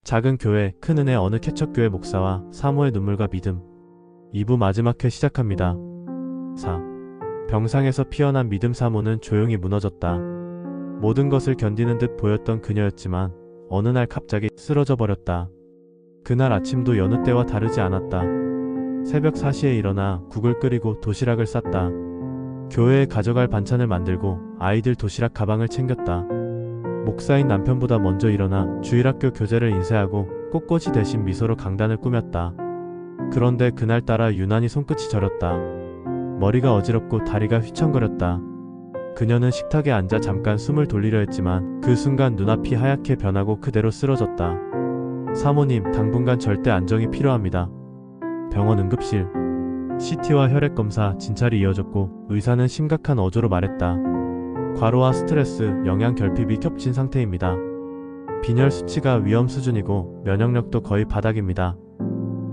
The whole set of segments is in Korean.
작은 교회, 큰 은혜 어느 개척교회 목사와 사모의 눈물과 믿음. 2부 마지막 회 시작합니다. 4. 병상에서 피어난 믿음. 사모는 조용히 무너졌다. 모든 것을 견디는 듯 보였던 그녀였지만 어느 날 갑자기 쓰러져 버렸다. 그날 아침도 여느 때와 다르지 않았다. 새벽 4시에 일어나 국을 끓이고 도시락을 쌌다. 교회에 가져갈 반찬을 만들고 아이들 도시락 가방을 챙겼다. 목사인 남편보다 먼저 일어나 주일학교 교재를 인쇄하고 꽃꽂이 대신 미소로 강단을 꾸몄다. 그런데 그날따라 유난히 손끝이 저렸다. 머리가 어지럽고 다리가 휘청거렸다. 그녀는 식탁에 앉아 잠깐 숨을 돌리려 했지만 그 순간 눈앞이 하얗게 변하고 그대로 쓰러졌다. 사모님, 당분간 절대 안정이 필요합니다. 병원 응급실. CT와 혈액검사, 진찰이 이어졌고 의사는 심각한 어조로 말했다. 과로와 스트레스, 영양 결핍이 겹친 상태입니다. 빈혈 수치가 위험 수준이고 면역력도 거의 바닥입니다.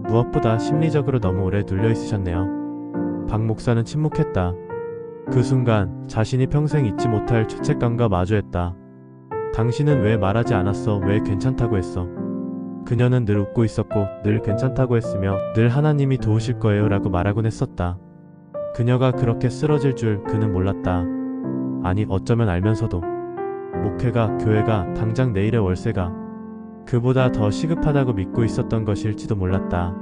무엇보다 심리적으로 너무 오래 눌려 있으셨네요. 박 목사는 침묵했다. 그 순간 자신이 평생 잊지 못할 죄책감과 마주했다. 당신은 왜 말하지 않았어? 왜 괜찮다고 했어? 그녀는 늘 웃고 있었고 늘 괜찮다고 했으며 늘 하나님이 도우실 거예요 라고 말하곤 했었다. 그녀가 그렇게 쓰러질 줄 그는 몰랐다. 아니, 어쩌면 알면서도. 목회가, 교회가, 당장 내일의 월세가 그보다 더 시급하다고 믿고 있었던 것일지도 몰랐다.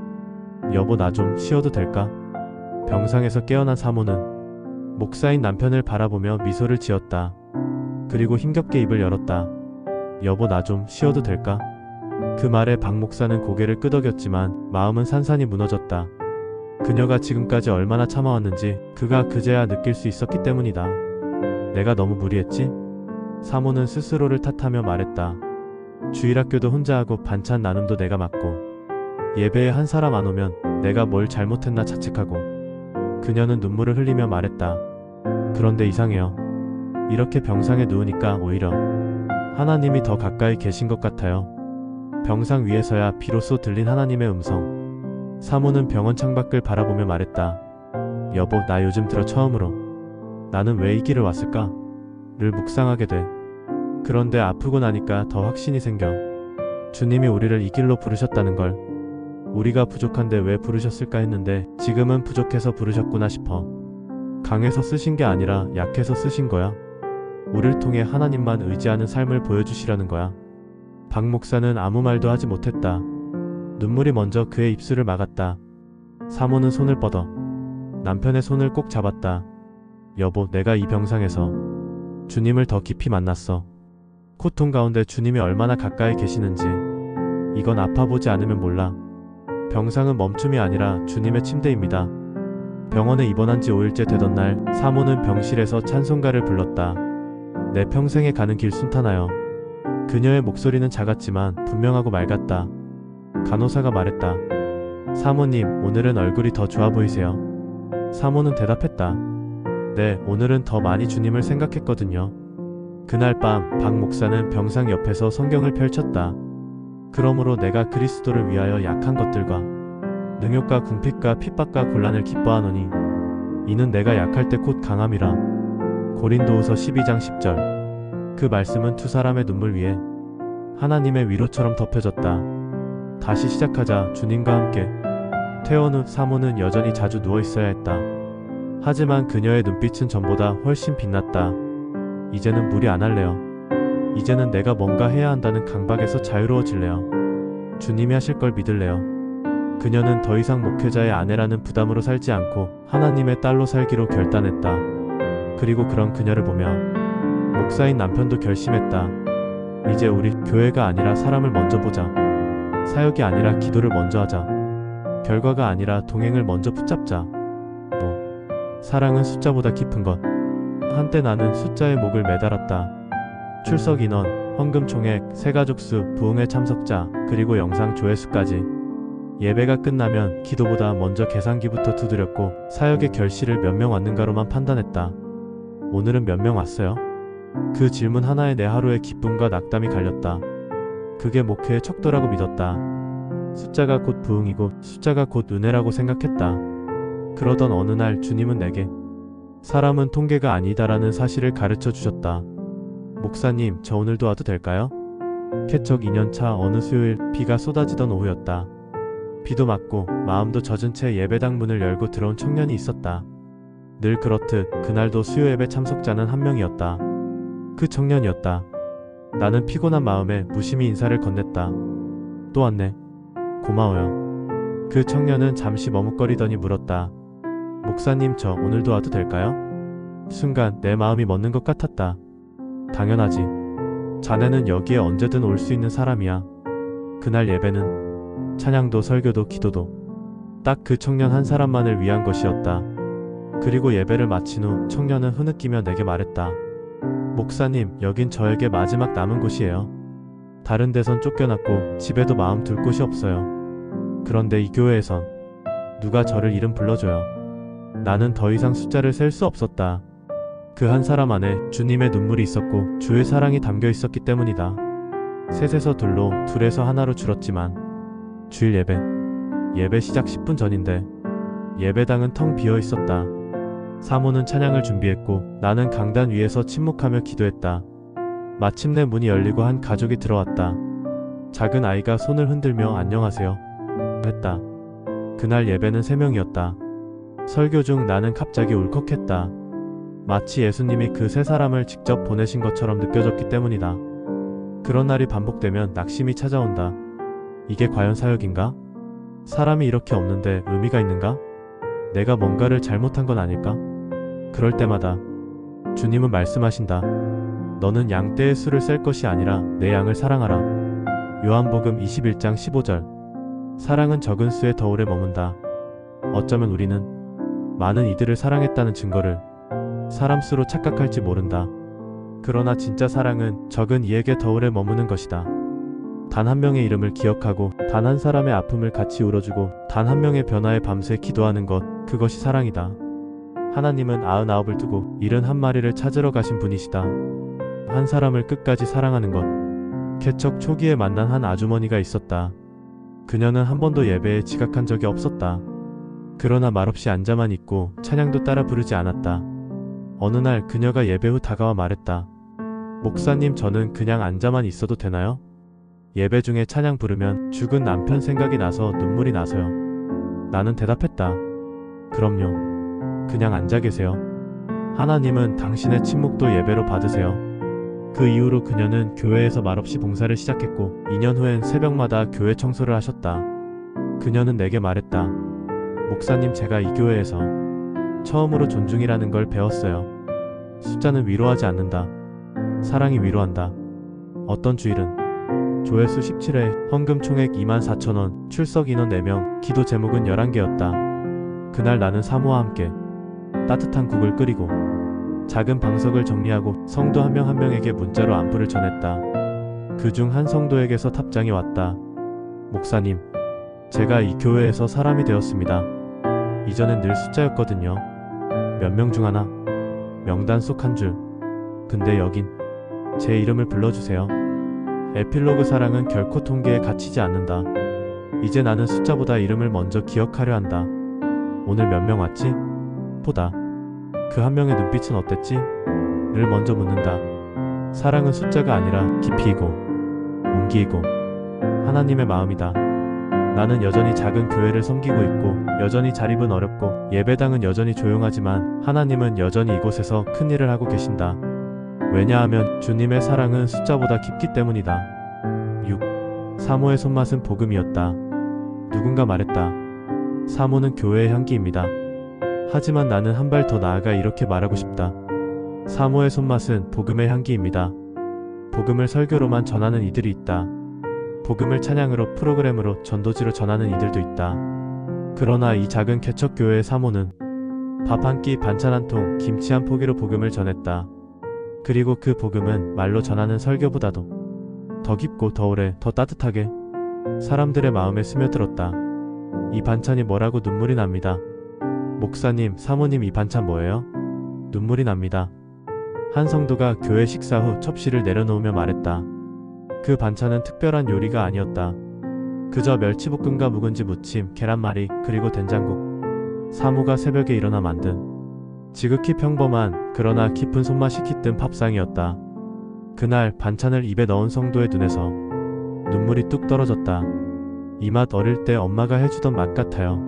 여보, 나 좀 쉬어도 될까? 병상에서 깨어난 사모는 목사인 남편을 바라보며 미소를 지었다. 그리고 힘겹게 입을 열었다. 여보, 나 좀 쉬어도 될까? 그 말에 박 목사는 고개를 끄덕였지만 마음은 산산이 무너졌다. 그녀가 지금까지 얼마나 참아왔는지 그가 그제야 느낄 수 있었기 때문이다. 내가 너무 무리했지? 사모는 스스로를 탓하며 말했다. 주일학교도 혼자 하고 반찬 나눔도 내가 맡고 예배에 한 사람 안 오면 내가 뭘 잘못했나 자책하고. 그녀는 눈물을 흘리며 말했다. 그런데 이상해요. 이렇게 병상에 누우니까 오히려 하나님이 더 가까이 계신 것 같아요. 병상 위에서야 비로소 들린 하나님의 음성. 사모는 병원 창밖을 바라보며 말했다. 여보, 나 요즘 들어 처음으로 나는 왜 이 길을 왔을까? 를 묵상하게 돼. 그런데 아프고 나니까 더 확신이 생겨. 주님이 우리를 이 길로 부르셨다는 걸. 우리가 부족한데 왜 부르셨을까 했는데 지금은 부족해서 부르셨구나 싶어. 강해서 쓰신 게 아니라 약해서 쓰신 거야. 우릴 통해 하나님만 의지하는 삶을 보여주시려는 거야. 박 목사는 아무 말도 하지 못했다. 눈물이 먼저 그의 입술을 막았다. 사모는 손을 뻗어 남편의 손을 꼭 잡았다. 여보, 내가 이 병상에서 주님을 더 깊이 만났어. 고통 가운데 주님이 얼마나 가까이 계시는지. 이건 아파보지 않으면 몰라. 병상은 멈춤이 아니라 주님의 침대입니다. 병원에 입원한 지 5일째 되던 날 사모는 병실에서 찬송가를 불렀다. 내 평생에 가는 길 순탄하여. 그녀의 목소리는 작았지만 분명하고 맑았다. 간호사가 말했다. 사모님, 오늘은 얼굴이 더 좋아 보이세요. 사모는 대답했다. 네, 오늘은 더 많이 주님을 생각했거든요. 그날 밤 박 목사는 병상 옆에서 성경을 펼쳤다. 그러므로 내가 그리스도를 위하여 약한 것들과 능욕과 궁핍과 핍박과 곤란을 기뻐하노니 이는 내가 약할 때 곧 강함이라. 고린도후서 12장 10절. 그 말씀은 두 사람의 눈물 위에 하나님의 위로처럼 덮여졌다. 다시 시작하자. 주님과 함께. 퇴원 후 사모는 여전히 자주 누워있어야 했다. 하지만 그녀의 눈빛은 전보다 훨씬 빛났다. 이제는 무리 안 할래요. 이제는 내가 뭔가 해야 한다는 강박에서 자유로워질래요. 주님이 하실 걸 믿을래요. 그녀는 더 이상 목회자의 아내라는 부담으로 살지 않고 하나님의 딸로 살기로 결단했다. 그리고 그런 그녀를 보며 목사인 남편도 결심했다. 이제 우리 교회가 아니라 사람을 먼저 보자. 사역이 아니라 기도를 먼저 하자. 결과가 아니라 동행을 먼저 붙잡자. 사랑은 숫자보다 깊은 것. 한때 나는 숫자의 목을 매달았다. 출석 인원, 헌금 총액, 새가족 수, 부흥회 참석자, 그리고 영상 조회수까지. 예배가 끝나면 기도보다 먼저 계산기부터 두드렸고 사역의 결실을 몇 명 왔는가로만 판단했다. 오늘은 몇 명 왔어요? 그 질문 하나에 내 하루의 기쁨과 낙담이 갈렸다. 그게 목회의 척도라고 믿었다. 숫자가 곧 부흥이고 숫자가 곧 은혜라고 생각했다. 그러던 어느 날 주님은 내게 사람은 통계가 아니다라는 사실을 가르쳐 주셨다. 목사님, 저 오늘도 와도 될까요? 개척 2년차 어느 수요일 비가 쏟아지던 오후였다. 비도 맞고 마음도 젖은 채 예배당 문을 열고 들어온 청년이 있었다. 늘 그렇듯 그날도 수요 예배 참석자는 한 명이었다. 그 청년이었다. 나는 피곤한 마음에 무심히 인사를 건넸다. 또 왔네. 고마워요. 그 청년은 잠시 머뭇거리더니 물었다. 목사님, 저 오늘도 와도 될까요? 순간 내 마음이 멎는 것 같았다. 당연하지. 자네는 여기에 언제든 올 수 있는 사람이야. 그날 예배는 찬양도 설교도 기도도 딱 그 청년 한 사람만을 위한 것이었다. 그리고 예배를 마친 후 청년은 흐느끼며 내게 말했다. 목사님, 여긴 저에게 마지막 남은 곳이에요. 다른 데선 쫓겨났고 집에도 마음 둘 곳이 없어요. 그런데 이 교회에선 누가 저를 이름 불러줘요. 나는 더 이상 숫자를 셀 수 없었다. 그 한 사람 안에 주님의 눈물이 있었고 주의 사랑이 담겨 있었기 때문이다. 셋에서 둘로, 둘에서 하나로 줄었지만 주일 예배 시작 10분 전인데 예배당은 텅 비어 있었다. 사모는 찬양을 준비했고 나는 강단 위에서 침묵하며 기도했다. 마침내 문이 열리고 한 가족이 들어왔다. 작은 아이가 손을 흔들며 안녕하세요 했다. 그날 예배는 3명이었다. 설교 중 나는 갑자기 울컥했다. 마치 예수님이 그 세 사람을 직접 보내신 것처럼 느껴졌기 때문이다. 그런 날이 반복되면 낙심이 찾아온다. 이게 과연 사역인가? 사람이 이렇게 없는데 의미가 있는가? 내가 뭔가를 잘못한 건 아닐까? 그럴 때마다 주님은 말씀하신다. 너는 양떼의 수를 셀 것이 아니라 내 양을 사랑하라. 요한복음 21장 15절. 사랑은 적은 수에 더 오래 머문다. 어쩌면 우리는 많은 이들을 사랑했다는 증거를 사람 수로 착각할지 모른다. 그러나 진짜 사랑은 적은 이에게 더 오래 머무는 것이다. 단 한 명의 이름을 기억하고 단 한 사람의 아픔을 같이 울어주고 단 한 명의 변화에 밤새 기도하는 것, 그것이 사랑이다. 하나님은 99을 두고 71마리를 찾으러 가신 분이시다. 한 사람을 끝까지 사랑하는 것. 개척 초기에 만난 한 아주머니가 있었다. 그녀는 한 번도 예배에 지각한 적이 없었다. 그러나 말없이 앉아만 있고 찬양도 따라 부르지 않았다. 어느 날 그녀가 예배 후 다가와 말했다. 목사님, 저는 그냥 앉아만 있어도 되나요? 예배 중에 찬양 부르면 죽은 남편 생각이 나서 눈물이 나서요. 나는 대답했다. 그럼요. 그냥 앉아 계세요. 하나님은 당신의 침묵도 예배로 받으세요. 그 이후로 그녀는 교회에서 말없이 봉사를 시작했고 2년 후엔 새벽마다 교회 청소를 하셨다. 그녀는 내게 말했다. 목사님, 제가 이 교회에서 처음으로 존중이라는 걸 배웠어요. 숫자는 위로하지 않는다. 사랑이 위로한다. 어떤 주일은 조회수 17회, 헌금 총액 24,000원, 출석 인원 4명, 기도 제목은 11개였다. 그날 나는 사모와 함께 따뜻한 국을 끓이고 작은 방석을 정리하고 성도 한 명 한 명에게 문자로 안부를 전했다. 그중 한 성도에게서 답장이 왔다. 목사님, 제가 이 교회에서 사람이 되었습니다. 이전엔 늘 숫자였거든요. 몇 명 중 하나, 명단 속 한 줄. 근데 여긴 제 이름을 불러주세요. 에필로그. 사랑은 결코 통계에 갇히지 않는다. 이제 나는 숫자보다 이름을 먼저 기억하려 한다. 오늘 몇 명 왔지? 보다 그 한 명의 눈빛은 어땠지? 를 먼저 묻는다. 사랑은 숫자가 아니라 깊이이고 온기이고 하나님의 마음이다. 나는 여전히 작은 교회를 섬기고 있고 여전히 자립은 어렵고 예배당은 여전히 조용하지만 하나님은 여전히 이곳에서 큰 일을 하고 계신다. 왜냐하면 주님의 사랑은 숫자보다 깊기 때문이다. 6. 사모의 손맛은 복음이었다. 누군가 말했다. 사모는 교회의 향기입니다. 하지만 나는 한 발 더 나아가 이렇게 말하고 싶다. 사모의 손맛은 복음의 향기입니다. 복음을 설교로만 전하는 이들이 있다. 복음을 찬양으로, 프로그램으로, 전도지로 전하는 이들도 있다. 그러나 이 작은 개척교회의 사모는 밥 한 끼, 반찬 한 통, 김치 한 포기로 복음을 전했다. 그리고 그 복음은 말로 전하는 설교보다도 더 깊고 더 오래, 더 따뜻하게 사람들의 마음에 스며들었다. 이 반찬이 뭐라고 눈물이 납니다. 목사님, 사모님, 이 반찬 뭐예요? 눈물이 납니다. 한 성도가 교회 식사 후 접시를 내려놓으며 말했다. 그 반찬은 특별한 요리가 아니었다. 그저 멸치볶음과 묵은지 무침, 계란말이, 그리고 된장국. 사모가 새벽에 일어나 만든 지극히 평범한 그러나 깊은 손맛이 깃든 밥상이었다. 그날 반찬을 입에 넣은 성도의 눈에서 눈물이 뚝 떨어졌다. 이 맛 어릴 때 엄마가 해주던 맛 같아요.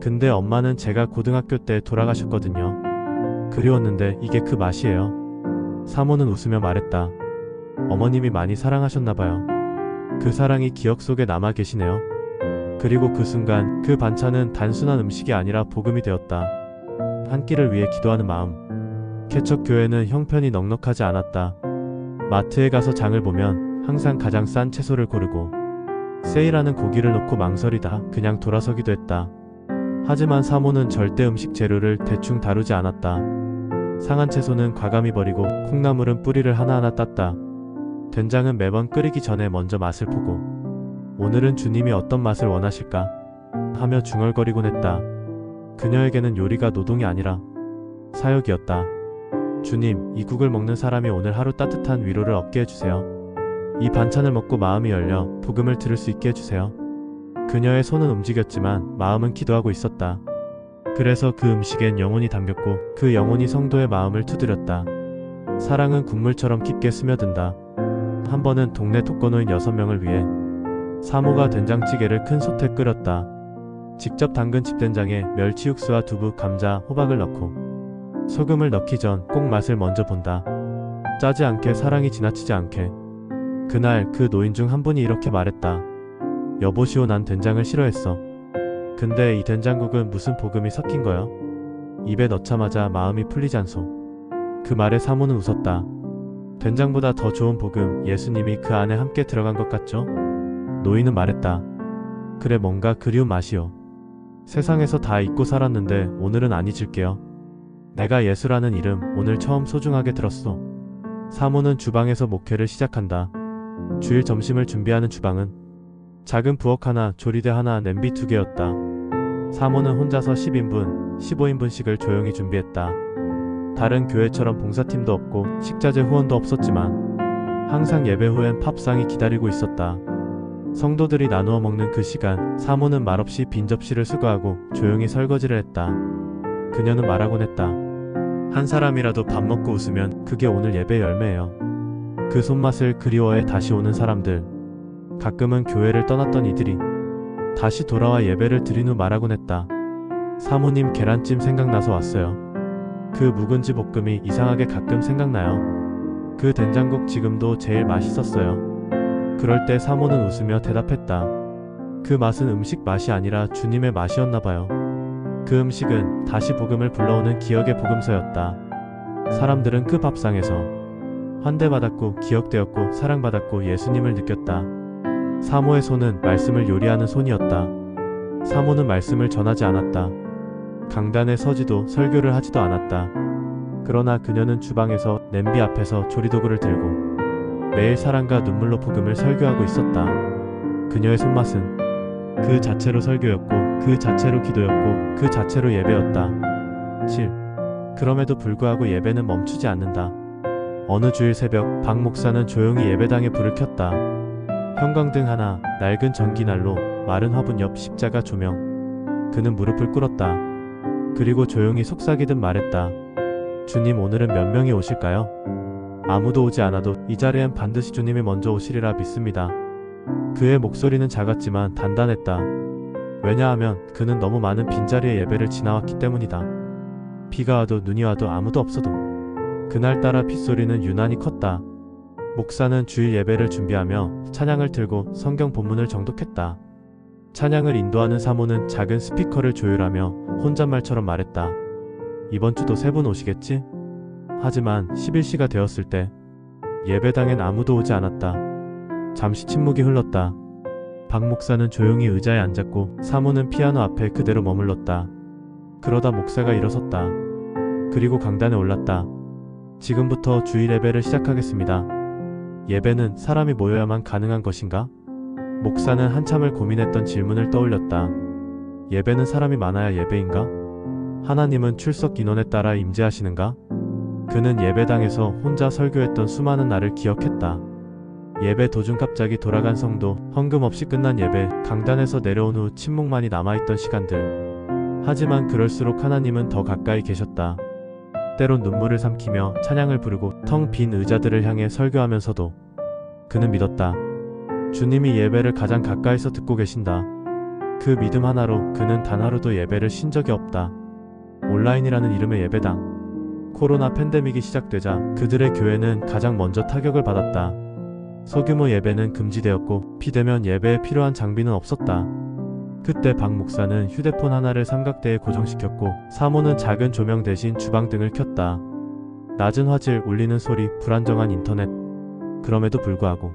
근데 엄마는 제가 고등학교 때 돌아가셨거든요. 그리웠는데 이게 그 맛이에요. 사모는 웃으며 말했다. 어머님이 많이 사랑하셨나봐요. 그 사랑이 기억 속에 남아 계시네요. 그리고 그 순간 그 반찬은 단순한 음식이 아니라 복음이 되었다. 한 끼를 위해 기도하는 마음. 개척 교회는 형편이 넉넉하지 않았다. 마트에 가서 장을 보면 항상 가장 싼 채소를 고르고 세일하는 고기를 놓고 망설이다 그냥 돌아서기도 했다. 하지만 사모는 절대 음식 재료를 대충 다루지 않았다. 상한 채소는 과감히 버리고 콩나물은 뿌리를 하나하나 땄다. 된장은 매번 끓이기 전에 먼저 맛을 보고 오늘은 주님이 어떤 맛을 원하실까 하며 중얼거리곤 했다. 그녀에게는 요리가 노동이 아니라 사역이었다. 주님, 이 국을 먹는 사람이 오늘 하루 따뜻한 위로를 얻게 해주세요. 이 반찬을 먹고 마음이 열려 복음을 들을 수 있게 해주세요. 그녀의 손은 움직였지만 마음은 기도하고 있었다. 그래서 그 음식엔 영혼이 담겼고 그 영혼이 성도의 마음을 두드렸다. 사랑은 국물처럼 깊게 스며든다. 한 번은 동네 독거노인 6명을 위해 사모가 된장찌개를 큰 솥에 끓였다. 직접 담근 집된장에 멸치 육수와 두부, 감자, 호박을 넣고 소금을 넣기 전 꼭 맛을 먼저 본다. 짜지 않게, 사랑이 지나치지 않게. 그날 그 노인 중 한 분이 이렇게 말했다. 여보시오, 난 된장을 싫어했어. 근데 이 된장국은 무슨 복음이 섞인 거야? 입에 넣자마자 마음이 풀리지 않소. 그 말에 사모는 웃었다. 된장보다 더 좋은 복음, 예수님이 그 안에 함께 들어간 것 같죠? 노인은 말했다. 그래, 뭔가 그리운 맛이요. 세상에서 다 잊고 살았는데 오늘은 안 잊을게요. 내가 예수라는 이름 오늘 처음 소중하게 들었어. 사모는 주방에서 목회를 시작한다. 주일 점심을 준비하는 주방은 작은 부엌 하나, 조리대 하나, 냄비 2개였다. 사모는 혼자서 10인분, 15인분씩을 조용히 준비했다. 다른 교회처럼 봉사팀도 없고 식자재 후원도 없었지만 항상 예배 후엔 팝상이 기다리고 있었다. 성도들이 나누어 먹는 그 시간, 사모는 말없이 빈 접시를 수거하고 조용히 설거지를 했다. 그녀는 말하곤 했다. 한 사람이라도 밥 먹고 웃으면 그게 오늘 예배의 열매예요. 그 손맛을 그리워해 다시 오는 사람들, 가끔은 교회를 떠났던 이들이 다시 돌아와 예배를 드린 후 말하곤 했다. 사모님, 계란찜 생각나서 왔어요. 그 묵은지 볶음이 이상하게 가끔 생각나요. 그 된장국 지금도 제일 맛있었어요. 그럴 때 사모는 웃으며 대답했다. 그 맛은 음식 맛이 아니라 주님의 맛이었나봐요. 그 음식은 다시 복음을 불러오는 기억의 복음서였다. 사람들은 그 밥상에서 환대받았고 기억되었고 사랑받았고 예수님을 느꼈다. 사모의 손은 말씀을 요리하는 손이었다. 사모는 말씀을 전하지 않았다. 강단에 서지도 설교를 하지도 않았다. 그러나 그녀는 주방에서 냄비 앞에서 조리도구를 들고 매일 사랑과 눈물로 복음을 설교하고 있었다. 그녀의 손맛은 그 자체로 설교였고 그 자체로 기도였고 그 자체로 예배였다. 7. 그럼에도 불구하고 예배는 멈추지 않는다. 어느 주일 새벽 박 목사는 조용히 예배당에 불을 켰다. 형광등 하나, 낡은 전기난로, 마른 화분 옆 십자가 조명. 그는 무릎을 꿇었다. 그리고 조용히 속삭이듯 말했다. 주님, 오늘은 몇 명이 오실까요? 아무도 오지 않아도 이 자리엔 반드시 주님이 먼저 오시리라 믿습니다. 그의 목소리는 작았지만 단단했다. 왜냐하면 그는 너무 많은 빈자리의 예배를 지나왔기 때문이다. 비가 와도 눈이 와도 아무도 없어도 그날따라 빗소리는 유난히 컸다. 목사는 주일 예배를 준비하며 찬양을 틀고 성경 본문을 정독했다. 찬양을 인도하는 사모는 작은 스피커를 조율하며 혼잣말처럼 말했다. 이번 주도 3분 오시겠지? 하지만 11시가 되었을 때 예배당엔 아무도 오지 않았다. 잠시 침묵이 흘렀다. 박 목사는 조용히 의자에 앉았고 사모는 피아노 앞에 그대로 머물렀다. 그러다 목사가 일어섰다. 그리고 강단에 올랐다. 지금부터 주일 예배를 시작하겠습니다. 예배는 사람이 모여야만 가능한 것인가? 목사는 한참을 고민했던 질문을 떠올렸다. 예배는 사람이 많아야 예배인가? 하나님은 출석 인원에 따라 임재하시는가? 그는 예배당에서 혼자 설교했던 수많은 날을 기억했다. 예배 도중 갑자기 돌아간 성도, 헌금 없이 끝난 예배, 강단에서 내려온 후 침묵만이 남아있던 시간들. 하지만 그럴수록 하나님은 더 가까이 계셨다. 때론 눈물을 삼키며 찬양을 부르고 텅 빈 의자들을 향해 설교하면서도 그는 믿었다. 주님이 예배를 가장 가까이서 듣고 계신다. 그 믿음 하나로 그는 단 하루도 예배를 쉰 적이 없다. 온라인이라는 이름의 예배당. 코로나 팬데믹이 시작되자 그들의 교회는 가장 먼저 타격을 받았다. 소규모 예배는 금지되었고 비대면 예배에 필요한 장비는 없었다. 그때 박 목사는 휴대폰 하나를 삼각대에 고정시켰고 사모는 작은 조명 대신 주방등을 켰다. 낮은 화질, 울리는 소리, 불안정한 인터넷. 그럼에도 불구하고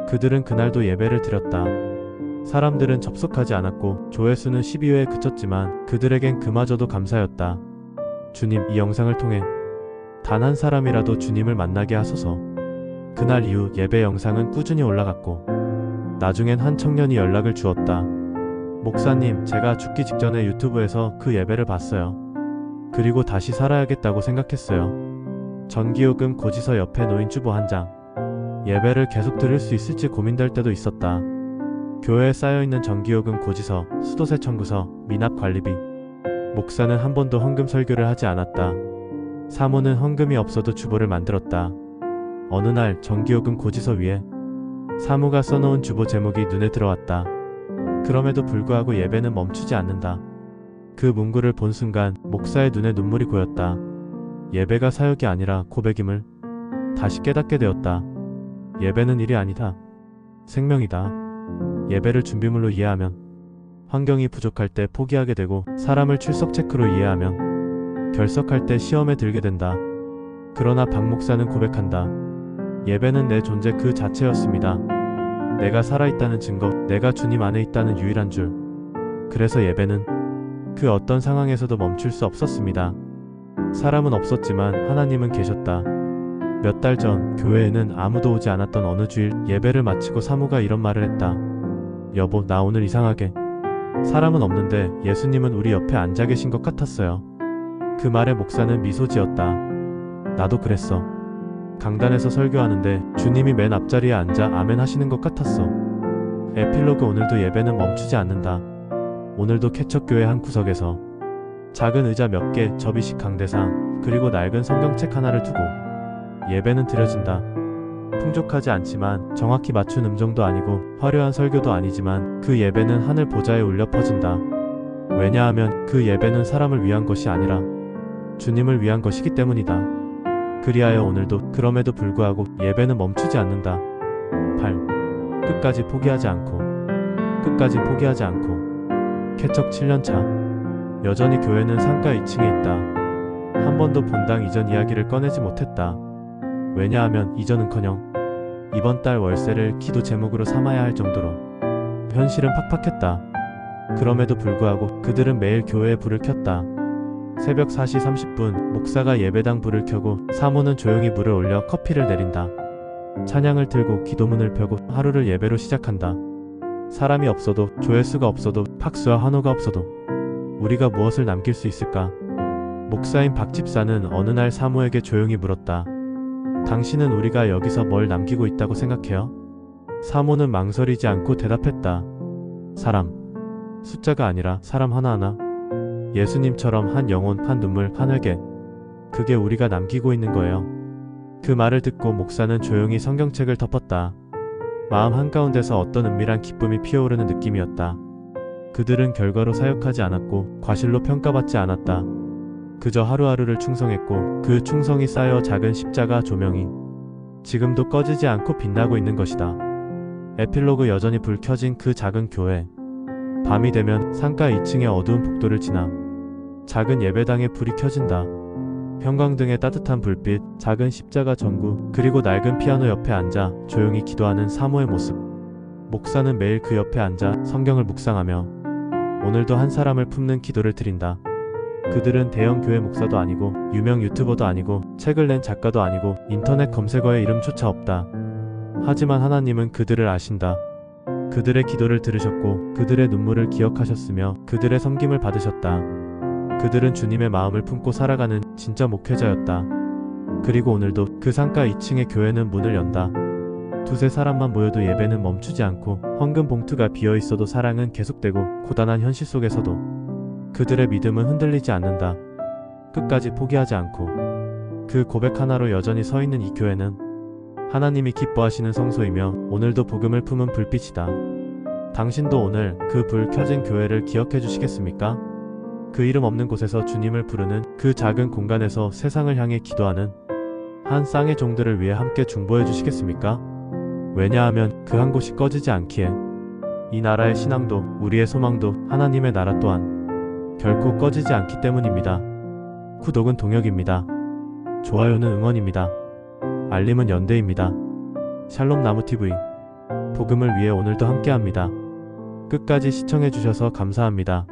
그들은 그날도 예배를 드렸다. 사람들은 접속하지 않았고 조회수는 12회에 그쳤지만 그들에겐 그마저도 감사였다. 주님, 이 영상을 통해 단 한 사람이라도 주님을 만나게 하소서. 그날 이후 예배 영상은 꾸준히 올라갔고 나중엔 한 청년이 연락을 주었다. 목사님, 제가 죽기 직전에 유튜브에서 그 예배를 봤어요. 그리고 다시 살아야겠다고 생각했어요. 전기요금 고지서 옆에 놓인 주보 한 장. 예배를 계속 드릴 수 있을지 고민될 때도 있었다. 교회에 쌓여있는 전기요금 고지서, 수도세 청구서, 미납 관리비. 목사는 한 번도 헌금 설교를 하지 않았다. 사모는 헌금이 없어도 주보를 만들었다. 어느 날 전기요금 고지서 위에 사모가 써놓은 주보 제목이 눈에 들어왔다. 그럼에도 불구하고 예배는 멈추지 않는다. 그 문구를 본 순간 목사의 눈에 눈물이 고였다. 예배가 사역이 아니라 고백임을 다시 깨닫게 되었다. 예배는 일이 아니다. 생명이다. 예배를 준비물로 이해하면 환경이 부족할 때 포기하게 되고 사람을 출석 체크로 이해하면 결석할 때 시험에 들게 된다. 그러나 박 목사는 고백한다. 예배는 내 존재 그 자체였습니다. 내가 살아있다는 증거, 내가 주님 안에 있다는 유일한 줄. 그래서 예배는 그 어떤 상황에서도 멈출 수 없었습니다. 사람은 없었지만 하나님은 계셨다. 몇 달 전 교회에는 아무도 오지 않았던 어느 주일 예배를 마치고 사모가 이런 말을 했다. 여보, 나 오늘 이상하게 사람은 없는데 예수님은 우리 옆에 앉아 계신 것 같았어요. 그 말에 목사는 미소 지었다. 나도 그랬어. 강단에서 설교하는데 주님이 맨 앞자리에 앉아 아멘 하시는 것 같았어. 에필로그. 오늘도 예배는 멈추지 않는다. 오늘도 개척교회 한 구석에서 작은 의자 몇 개, 접이식 강대상, 그리고 낡은 성경책 하나를 두고 예배는 드려진다. 풍족하지 않지만 정확히 맞춘 음정도 아니고 화려한 설교도 아니지만 그 예배는 하늘 보좌에 울려 퍼진다. 왜냐하면 그 예배는 사람을 위한 것이 아니라 주님을 위한 것이기 때문이다. 그리하여 오늘도 그럼에도 불구하고 예배는 멈추지 않는다. 8. 끝까지 포기하지 않고 끝까지 포기하지 않고 개척 7년차. 여전히 교회는 상가 2층에 있다. 한 번도 본당 이전 이야기를 꺼내지 못했다. 왜냐하면 이전은커녕 이번 달 월세를 기도 제목으로 삼아야 할 정도로 현실은 팍팍했다. 그럼에도 불구하고 그들은 매일 교회에 불을 켰다. 새벽 4시 30분 목사가 예배당 불을 켜고 사모는 조용히 물을 올려 커피를 내린다. 찬양을 틀고 기도문을 펴고 하루를 예배로 시작한다. 사람이 없어도, 조회수가 없어도, 박수와 환호가 없어도 우리가 무엇을 남길 수 있을까? 목사인 박 집사는 어느 날 사모에게 조용히 물었다. 당신은 우리가 여기서 뭘 남기고 있다고 생각해요? 사모는 망설이지 않고 대답했다. 사람. 숫자가 아니라 사람 하나하나. 예수님처럼 한 영혼, 한 눈물, 한 회개. 그게 우리가 남기고 있는 거예요. 그 말을 듣고 목사는 조용히 성경책을 덮었다. 마음 한가운데서 어떤 은밀한 기쁨이 피어오르는 느낌이었다. 그들은 결과로 사역하지 않았고 과실로 평가받지 않았다. 그저 하루하루를 충성했고 그 충성이 쌓여 작은 십자가 조명이 지금도 꺼지지 않고 빛나고 있는 것이다. 에필로그. 여전히 불 켜진 그 작은 교회. 밤이 되면 상가 2층의 어두운 복도를 지나 작은 예배당에 불이 켜진다. 형광등의 따뜻한 불빛, 작은 십자가 전구, 그리고 낡은 피아노 옆에 앉아 조용히 기도하는 사모의 모습. 목사는 매일 그 옆에 앉아 성경을 묵상하며 오늘도 한 사람을 품는 기도를 드린다. 그들은 대형 교회 목사도 아니고 유명 유튜버도 아니고 책을 낸 작가도 아니고 인터넷 검색어에 이름조차 없다. 하지만 하나님은 그들을 아신다. 그들의 기도를 들으셨고 그들의 눈물을 기억하셨으며 그들의 섬김을 받으셨다. 그들은 주님의 마음을 품고 살아가는 진짜 목회자였다. 그리고 오늘도 그 상가 2층의 교회는 문을 연다. 두세 사람만 모여도 예배는 멈추지 않고 헌금 봉투가 비어있어도 사랑은 계속되고 고단한 현실 속에서도 그들의 믿음은 흔들리지 않는다. 끝까지 포기하지 않고 그 고백 하나로 여전히 서 있는 이 교회는 하나님이 기뻐하시는 성소이며 오늘도 복음을 품은 불빛이다. 당신도 오늘 그 불 켜진 교회를 기억해 주시겠습니까? 그 이름 없는 곳에서 주님을 부르는 그 작은 공간에서 세상을 향해 기도하는 한 쌍의 종들을 위해 함께 중보해 주시겠습니까? 왜냐하면 그 한 곳이 꺼지지 않기에 이 나라의 신앙도 우리의 소망도 하나님의 나라 또한 결코 꺼지지 않기 때문입니다. 구독은 동역입니다. 좋아요는 응원입니다. 알림은 연대입니다. 샬롬 나무TV 복음을 위해 오늘도 함께합니다. 끝까지 시청해 주셔서 감사합니다.